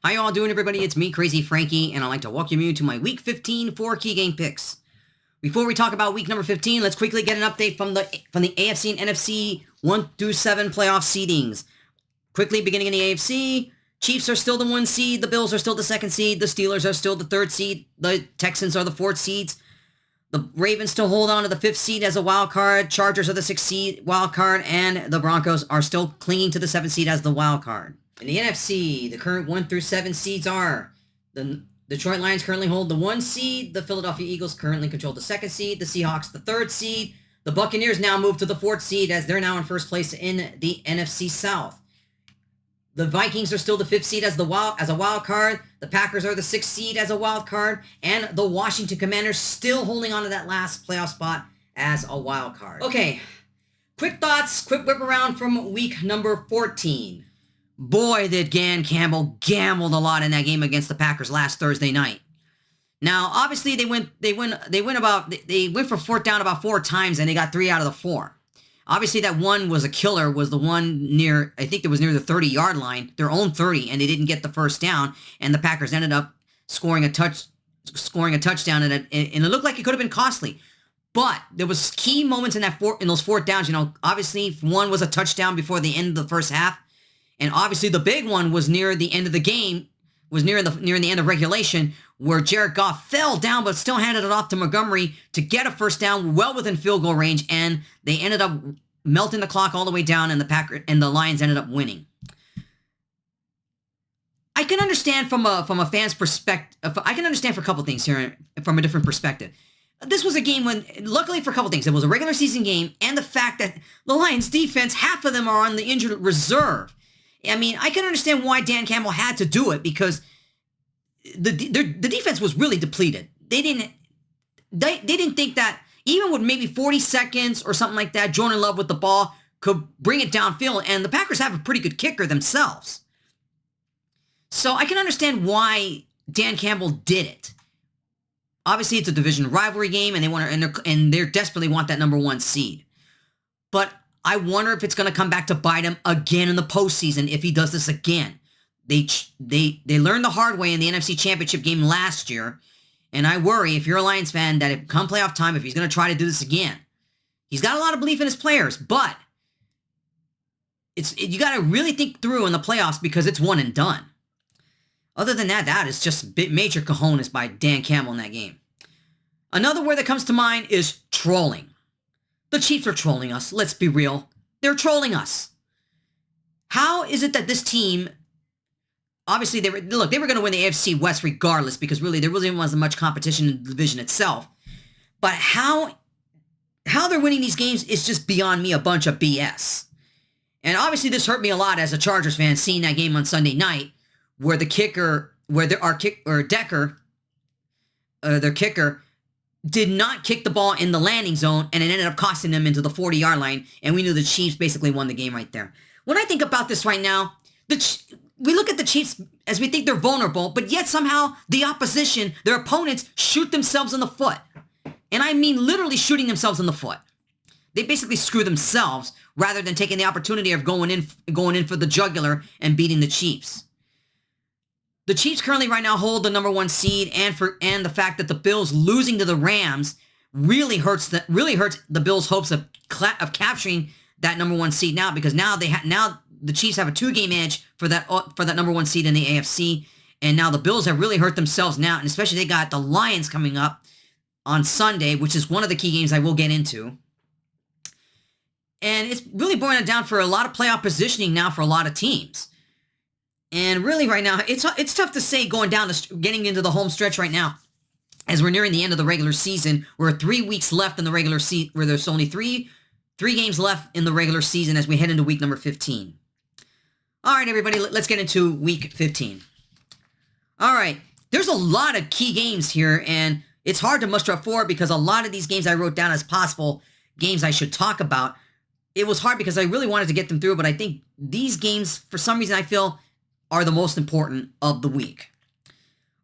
How y'all doing, everybody? It's me, Crazyfrankie, and I'd like to welcome you to my Week 15 4 key game picks. Before we talk about Week number 15, let's quickly get an update from the AFC and NFC 1 through 7 playoff seedings. Quickly, beginning in the AFC, Chiefs are still the 1 seed, the Bills are still the 2nd seed, the Steelers are still the 3rd seed, the Texans are the 4th seeds, the Ravens still hold on to the 5th seed as a wild card, Chargers are the 6th seed wild card, and the Broncos are still clinging to the 7th seed as the wild card. In the NFC, the current 1 through 7 seeds are the Detroit Lions currently hold the 1 seed, the Philadelphia Eagles currently control the 2nd seed, the Seahawks the 3rd seed, the Buccaneers now move to the 4th seed as they're now in 1st place in the NFC South. The Vikings are still the 5th seed as a wild card, the Packers are the 6th seed as a wild card, and the Washington Commanders still holding on to that last playoff spot as a wild card. Okay, quick thoughts, quick whip around from week number 14. Boy, did Dan Campbell gambled a lot in that game against the Packers last Thursday night. Now, obviously, they went for 4th down about 4 times, and they got 3 out of the 4. Obviously, that one was a killer, was the one near, I think it was near the 30-yard line, their own 30, and they didn't get the 1st down, and the Packers ended up scoring a touchdown, and it looked like it could have been costly. But there was key moments in those 4th downs. You know, obviously, one was a touchdown before the end of the first half. And obviously the big one was near the end of the game, was near the end of regulation, where Jared Goff fell down but still handed it off to Montgomery to get a 1st down well within field goal range, and they ended up melting the clock all the way down, and the Lions ended up winning. I can understand from a fan's perspective. I can understand for a couple things here from a different perspective. This was a game when, luckily for a couple things, it was a regular season game, and the fact that the Lions defense, half of them are on the injured reserve. I mean, I can understand why Dan Campbell had to do it, because the defense was really depleted. They didn't think that even with maybe 40 seconds or something like that, Jordan Love with the ball could bring it downfield, and the Packers have a pretty good kicker themselves. So I can understand why Dan Campbell did it. Obviously, it's a division rivalry game, and they desperately want that number 1 seed. But I wonder if it's going to come back to bite him again in the postseason if he does this again. They learned the hard way in the NFC Championship game last year, and I worry, if you're a Lions fan, that come playoff time, if he's going to try to do this again. He's got a lot of belief in his players, but you got to really think through in the playoffs, because it's one and done. Other than that, that is just major cojones by Dan Campbell in that game. Another word that comes to mind is trolling. The Chiefs are trolling us. Let's be real. They're trolling us. How is it that this team, obviously they were going to win the AFC West regardless, because really there really wasn't much competition in the division itself. But how they're winning these games is just beyond me a bunch of BS. And obviously this hurt me a lot as a Chargers fan, seeing that game on Sunday night, where their kicker, did not kick the ball in the landing zone, and it ended up costing them into the 40-yard line, and we knew the Chiefs basically won the game right there. When I think about this right now, we look at the Chiefs as we think they're vulnerable, but yet somehow the opposition, their opponents, shoot themselves in the foot. And I mean literally shooting themselves in the foot. They basically screw themselves rather than taking the opportunity of going in for the jugular and beating the Chiefs. The Chiefs currently right now hold the number 1 seed, and the fact that the Bills losing to the Rams really hurts the Bills' hopes of capturing that number 1 seed now, because now the Chiefs have a 2-game edge for that number 1 seed in the AFC, and now the Bills have really hurt themselves now, and especially they got the Lions coming up on Sunday, which is one of the key games I will get into. And it's really boiling it down for a lot of playoff positioning now for a lot of teams. And really right now, it's tough to say getting into the home stretch right now, as we're nearing the end of the regular season. We're 3 weeks left in the regular season, where there's only three games left in the regular season as we head into week number 15. All right, everybody, let's get into week 15. All right, there's a lot of key games here, and it's hard to muster up 4 because a lot of these games I wrote down as possible games I should talk about. It was hard because I really wanted to get them through, but I think these games, for some reason, I feel are the most important of the week.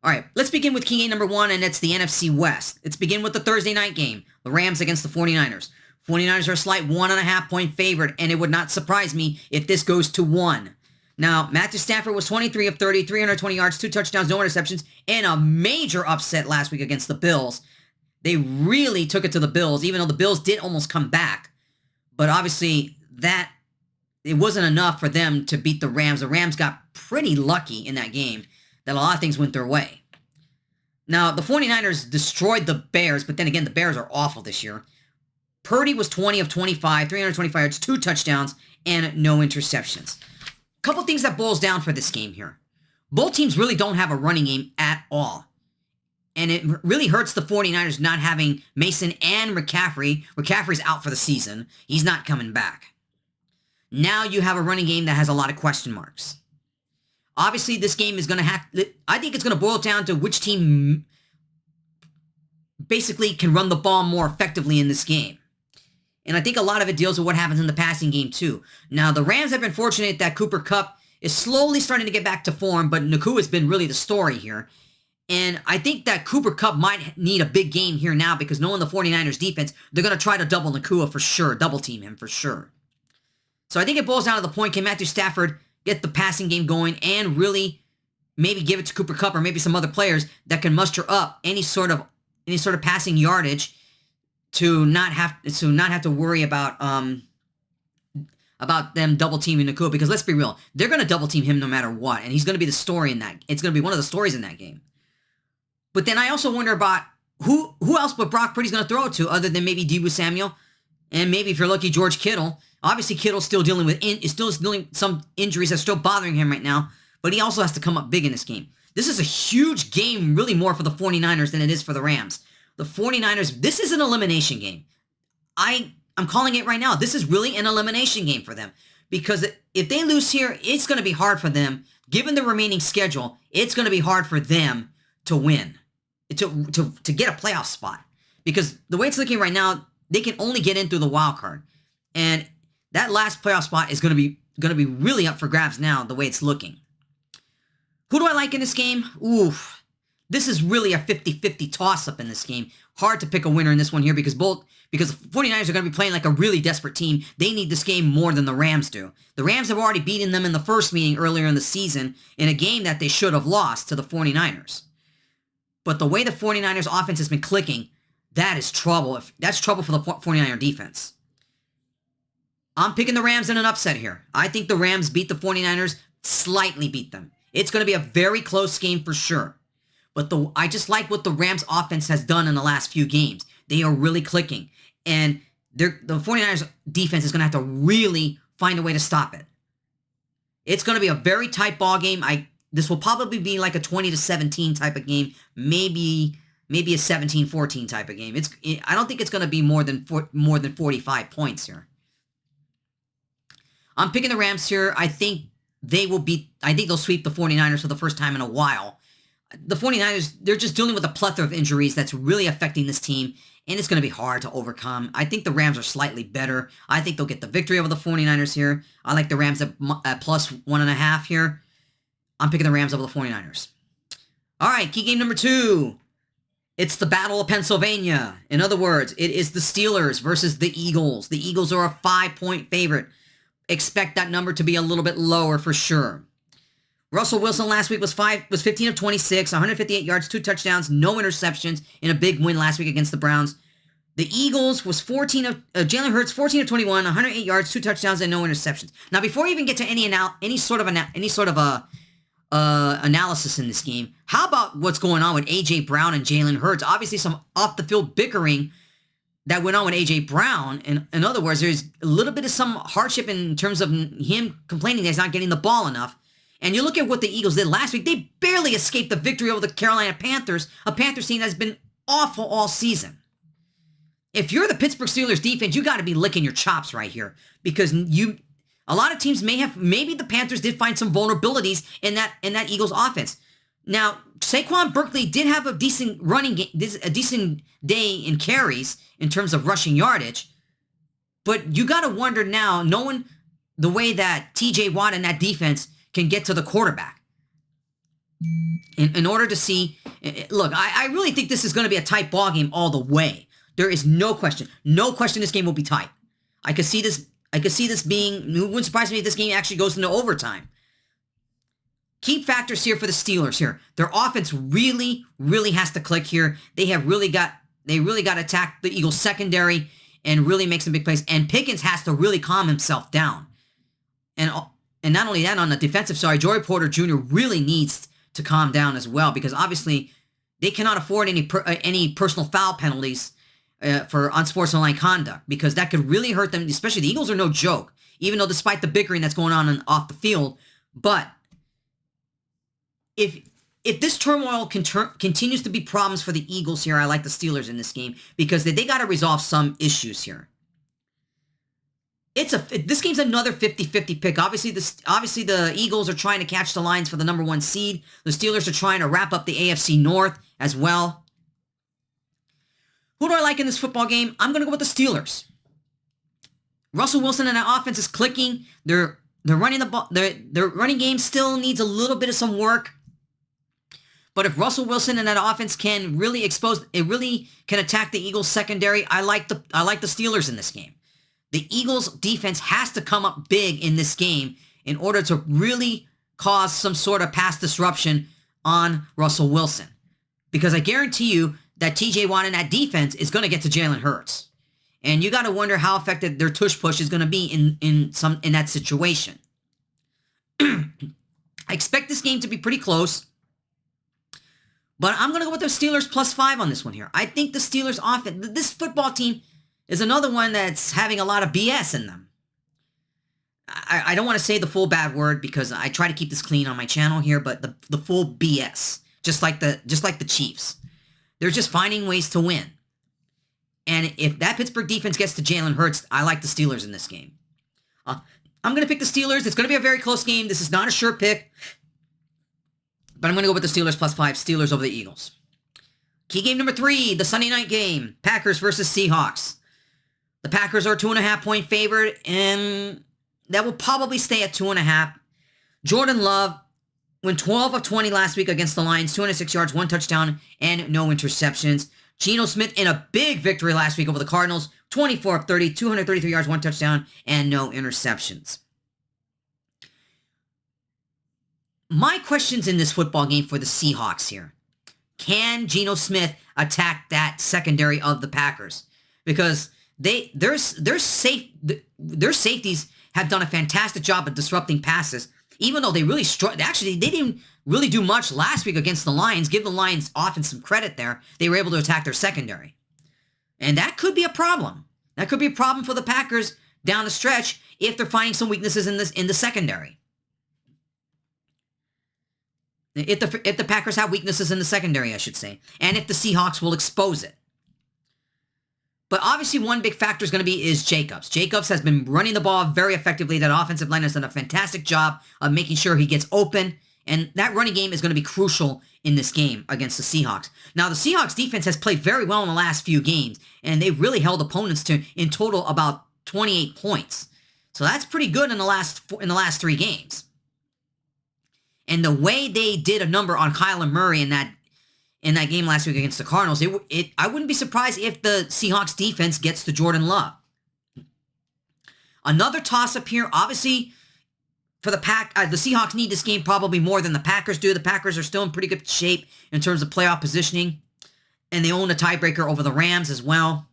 All right, let's begin with key game number 1, and it's the NFC West. Let's begin with the Thursday night game, the Rams against the 49ers. 49ers are a slight 1.5-point favorite, and it would not surprise me if this goes to 1. Now, Matthew Stafford was 23 of 30, 320 yards, 2 touchdowns, no interceptions, and a major upset last week against the Bills. They really took it to the Bills, even though the Bills did almost come back. But obviously, it wasn't enough for them to beat the Rams. The Rams got pretty lucky in that game that a lot of things went their way. Now, the 49ers destroyed the Bears, but then again, the Bears are awful this year. Purdy was 20 of 25, 325 yards, 2 touchdowns, and no interceptions. Couple things that boils down for this game here. Both teams really don't have a running game at all. And it really hurts the 49ers not having Mason and McCaffrey. McCaffrey's out for the season. He's not coming back. Now you have a running game that has a lot of question marks. Obviously, this game is going to I think it's going to boil down to which team basically can run the ball more effectively in this game. And I think a lot of it deals with what happens in the passing game, too. Now, the Rams have been fortunate that Cooper Kupp is slowly starting to get back to form, but Nakua has been really the story here. And I think that Cooper Kupp might need a big game here now because knowing the 49ers defense, they're going to try to double Nakua for sure, double team him for sure. So I think it boils down to the point, can Matthew Stafford get the passing game going and really maybe give it to Cooper Kupp or maybe some other players that can muster up any sort of passing yardage to not have to worry about them double teaming Nakua, because let's be real, they're going to double team him no matter what, and he's going to be the story in that. It's going to be one of the stories in that game. But then I also wonder about who else but Brock Purdy's going to throw it to other than maybe Deebo Samuel and maybe if you're lucky George Kittle. Obviously Kittle's still dealing with some injuries that's still bothering him right now, but he also has to come up big in this game. This is a huge game, really more for the 49ers than it is for the Rams. The 49ers, this is an elimination game. I'm calling it right now. This is really an elimination game for them. Because if they lose here, it's going to be hard for them. Given the remaining schedule, it's going to be hard for them to win. To get a playoff spot. Because the way it's looking right now, they can only get in through the wild card. And that last playoff spot is going to be really up for grabs now, the way it's looking. Who do I like in this game? Oof. This is really a 50-50 toss-up in this game. Hard to pick a winner in this one here because the 49ers are going to be playing like a really desperate team. They need this game more than the Rams do. The Rams have already beaten them in the first meeting earlier in the season in a game that they should have lost to the 49ers. But the way the 49ers offense has been clicking, that is trouble. That's trouble for the 49er defense. I'm picking the Rams in an upset here. I think the Rams beat the 49ers, slightly beat them. It's going to be a very close game for sure. But I just like what the Rams offense has done in the last few games. They are really clicking. And the 49ers defense is going to have to really find a way to stop it. It's going to be a very tight ball game. This will probably be like a 20-17 type of game. Maybe a 17-14 type of game. I don't think it's going to be more than 45 points here. I'm picking the Rams here. I think they'll sweep the 49ers for the first time in a while. The 49ers, they're just dealing with a plethora of injuries that's really affecting this team, and it's going to be hard to overcome. I think the Rams are slightly better. I think they'll get the victory over the 49ers here. I like the Rams at plus 1.5 here. I'm picking the Rams over the 49ers. All right, key game number 2. It's the Battle of Pennsylvania. In other words, it is the Steelers versus the Eagles. The Eagles are a 5-point favorite. Expect that number to be a little bit lower for sure. Russell Wilson last week was 15 of 26, 158 yards, 2 touchdowns, no interceptions in a big win last week against the Browns. The Eagles was Jalen Hurts 14 of 21, 108 yards, 2 touchdowns, and no interceptions. Now, before we even get to any sort of analysis in this game, how about what's going on with AJ Brown and Jalen Hurts? Obviously, some off the field bickering that went on with AJ Brown. And in other words, there's a little bit of some hardship in terms of him complaining that he's not getting the ball enough. And you look at what the Eagles did last week, they barely escaped the victory over the Carolina Panthers, a Panthers team that's been awful all season. If you're the Pittsburgh Steelers defense, you got to be licking your chops right here because a lot of teams maybe the Panthers did find some vulnerabilities in that Eagles offense. Now, Saquon Barkley did have a decent running game, a decent day in carries in terms of rushing yardage, but you got to wonder now, knowing the way that TJ Watt and that defense can get to the quarterback. In order to see, look, I really think this is going to be a tight ball game all the way. There is no question. No question this game will be tight. I could see this being, it wouldn't surprise me if this game actually goes into overtime. Key factors here for the Steelers here. Their offense really, really has to click here. They really got to attack the Eagles secondary and really make some big plays. And Pickens has to really calm himself down. And not only that, on the defensive side, Joey Porter Jr. really needs to calm down as well, because obviously they cannot afford any personal foul penalties for unsportsmanlike conduct, because that could really hurt them. Especially the Eagles are no joke, even though despite the bickering that's going on off the field. But if this turmoil continues to be problems for the Eagles here, I like the Steelers in this game, because they got to resolve some issues here. This game's another 50-50 pick. Obviously the Eagles are trying to catch the Lions for the number 1 seed. The Steelers are trying to wrap up the AFC North as well. Who do I like in this football game? I'm going to go with the Steelers. Russell Wilson and that offense is clicking. They're running the ball. Their running game still needs a little bit of some work. But if Russell Wilson and that offense can really can attack the Eagles secondary, I like the Steelers in this game. The Eagles defense has to come up big in this game in order to really cause some sort of pass disruption on Russell Wilson. Because I guarantee you that TJ Watt and that defense is going to get to Jalen Hurts. And you got to wonder how effective their tush push is going to be in that situation. I expect this game to be pretty close. But I'm going to go with the Steelers +5 on this one here. I think the Steelers offense, this football team, is another one that's having a lot of BS in them. I don't want to say the full bad word because I try to keep this clean on my channel here, but the full BS, just like the Chiefs. They're just finding ways to win. And if that Pittsburgh defense gets to Jalen Hurts, I like the Steelers in this game. I'm going to pick the Steelers. It's going to be a very close game. This is not a sure pick. But I'm going to go with the Steelers +5, Steelers over the Eagles. Key game number 3, the Sunday night game, Packers versus Seahawks. The Packers are 2.5-point favorite, and that will probably stay at 2.5. Jordan Love went 12 of 20 last week against the Lions, 206 yards, 1 touchdown, and no interceptions. Geno Smith in a big victory last week over the Cardinals, 24 of 30, 233 yards, 1 touchdown, and no interceptions. My questions in this football game for the Seahawks here. Can Geno Smith attack that secondary of the Packers? Because their safeties have done a fantastic job of disrupting passes, even though they really actually, they didn't really do much last week against the Lions. Give the Lions offense some credit there. They were able to attack their secondary. And that could be a problem. That could be a problem for the Packers down the stretch if they're finding some weaknesses in the secondary. If the Packers have weaknesses in the secondary, I should say. And if the Seahawks will expose it. But obviously one big factor is Jacobs. Jacobs has been running the ball very effectively. That offensive line has done a fantastic job of making sure he gets open. And that running game is going to be crucial in this game against the Seahawks. Now, the Seahawks defense has played very well in the last few games. And they've really held opponents to, in total, about 28 points. So that's pretty good in the last 3 games. And the way they did a number on Kyler Murray in that game last week against the Cardinals, I wouldn't be surprised if the Seahawks defense gets to Jordan Love. Another toss-up here, obviously, for the Seahawks need this game probably more than the Packers do. The Packers are still in pretty good shape in terms of playoff positioning, and they own a tiebreaker over the Rams as well.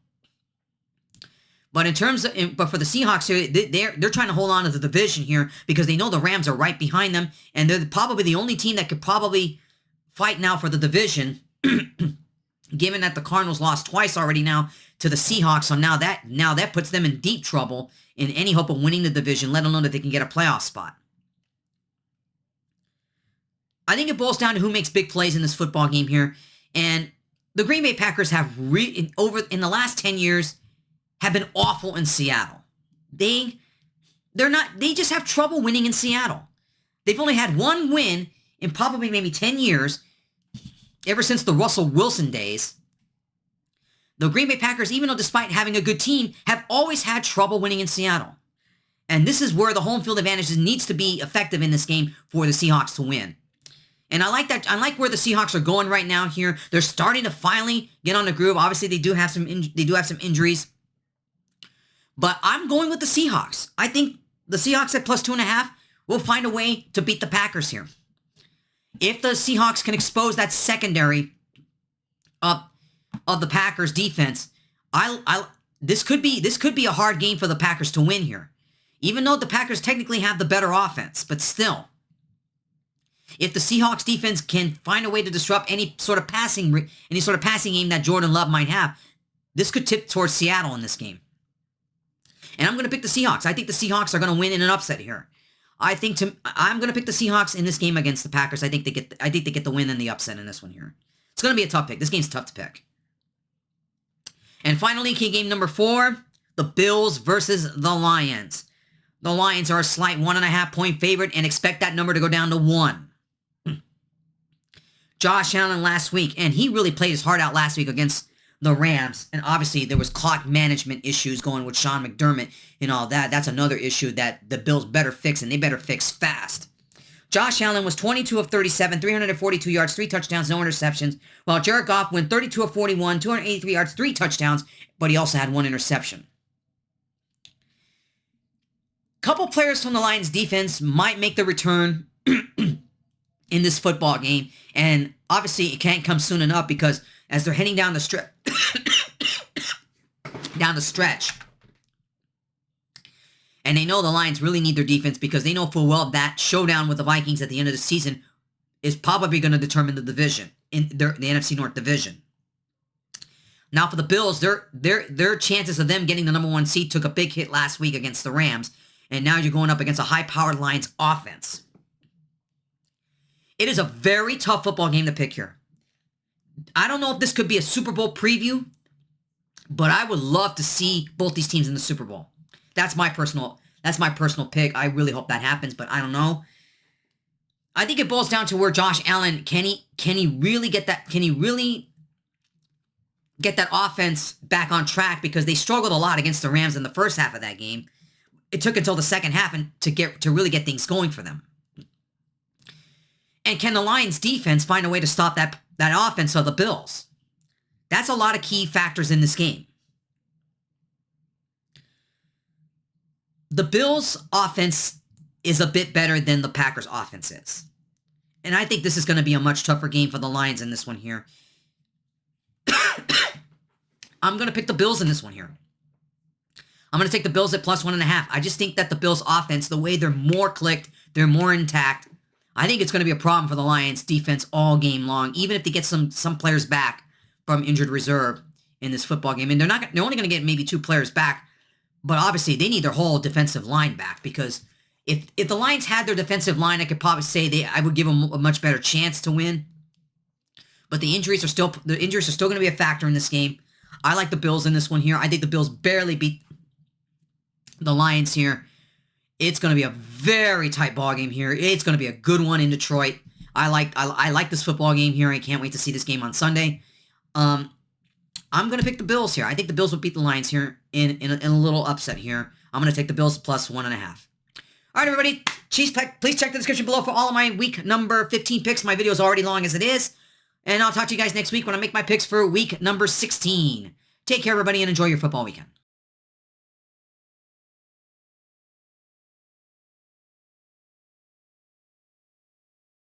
But but for the Seahawks here, they're trying to hold on to the division here because they know the Rams are right behind them, and they're probably the only team that could probably fight now for the division, given that the Cardinals lost twice already now to the Seahawks. So now that puts them in deep trouble in any hope of winning the division, let alone that they can get a playoff spot. I think it boils down to who makes big plays in this football game here, and the Green Bay Packers have in the last 10 years have been awful in Seattle. They just have trouble winning in Seattle. They've only had one win in probably maybe 10 years, ever since the Russell Wilson days. The Green Bay Packers, even though despite having a good team, have always had trouble winning in Seattle. And this is where the home field advantage needs to be effective in this game for the Seahawks to win. And I like that. I like where the Seahawks are going right now here. They're starting to finally get on the groove. Obviously, they do have some injuries. But I'm going with the Seahawks. I think the Seahawks at +2.5 will find a way to beat the Packers here. If the Seahawks can expose that secondary of the Packers defense, this could be a hard game for the Packers to win here. Even though the Packers technically have the better offense, but still. If the Seahawks defense can find a way to disrupt any sort of passing game that Jordan Love might have, this could tip towards Seattle in this game. And I'm going to pick the Seahawks. I think the Seahawks are going to win in an upset here. I'm going to pick the Seahawks in this game against the Packers. I think they get the win and the upset in this one here. It's going to be a tough pick. This game's tough to pick. And finally, key game number 4, the Bills versus the Lions. The Lions are a slight 1.5-point favorite and expect that number to go down to 1. Josh Allen last week, and he really played his heart out last week against the Rams, and obviously there was clock management issues going with Sean McDermott and all that. That's another issue that the Bills better fix, and they better fix fast. Josh Allen was 22 of 37, 342 yards, 3 touchdowns, no interceptions, while Jared Goff went 32 of 41, 283 yards, 3 touchdowns, but he also had 1 interception. Couple players from the Lions defense might make the return in this football game, and obviously it can't come soon enough because as they're heading down the stretch, and they know the Lions really need their defense because they know full well that showdown with the Vikings at the end of the season is probably going to determine the division in the NFC North division. Now for the Bills, their chances of them getting the number 1 seed took a big hit last week against the Rams, and now you're going up against a high-powered Lions offense. It is a very tough football game to pick here. I don't know if this could be a Super Bowl preview, but I would love to see both these teams in the Super Bowl. That's my personal pick. I really hope that happens, but I don't know. I think it boils down to where Josh Allen can he really get that offense back on track, because they struggled a lot against the Rams in the first half of that game. It took until the second half to really get things going for them. And can the Lions defense find a way to stop that offense of the Bills? That's a lot of key factors in this game. The Bills' offense is a bit better than the Packers' offense is. And I think this is going to be a much tougher game for the Lions in this one here. I'm going to pick the Bills in this one here. I'm going to take the Bills at plus 1.5. I just think that the Bills' offense, the way they're more clicked, they're more intact, I think it's going to be a problem for the Lions' defense all game long, even if they get some players back from injured reserve in this football game. And they're only going to get maybe 2 players back, but obviously they need their whole defensive line back, because if the Lions had their defensive line, I could probably say I would give them a much better chance to win. But the injuries are still going to be a factor in this game. I like the Bills in this one here. I think the Bills barely beat the Lions here. It's going to be a very tight ball game here. It's going to be a good one in Detroit. I like this football game here. I can't wait to see this game on Sunday. I'm going to pick the Bills here. I think the Bills will beat the Lions here in a little upset here. I'm going to take the Bills plus 1.5. All right, everybody. Please check the description below for all of my week number 15 picks. My video is already long as it is. And I'll talk to you guys next week when I make my picks for week number 16. Take care, everybody, and enjoy your football weekend.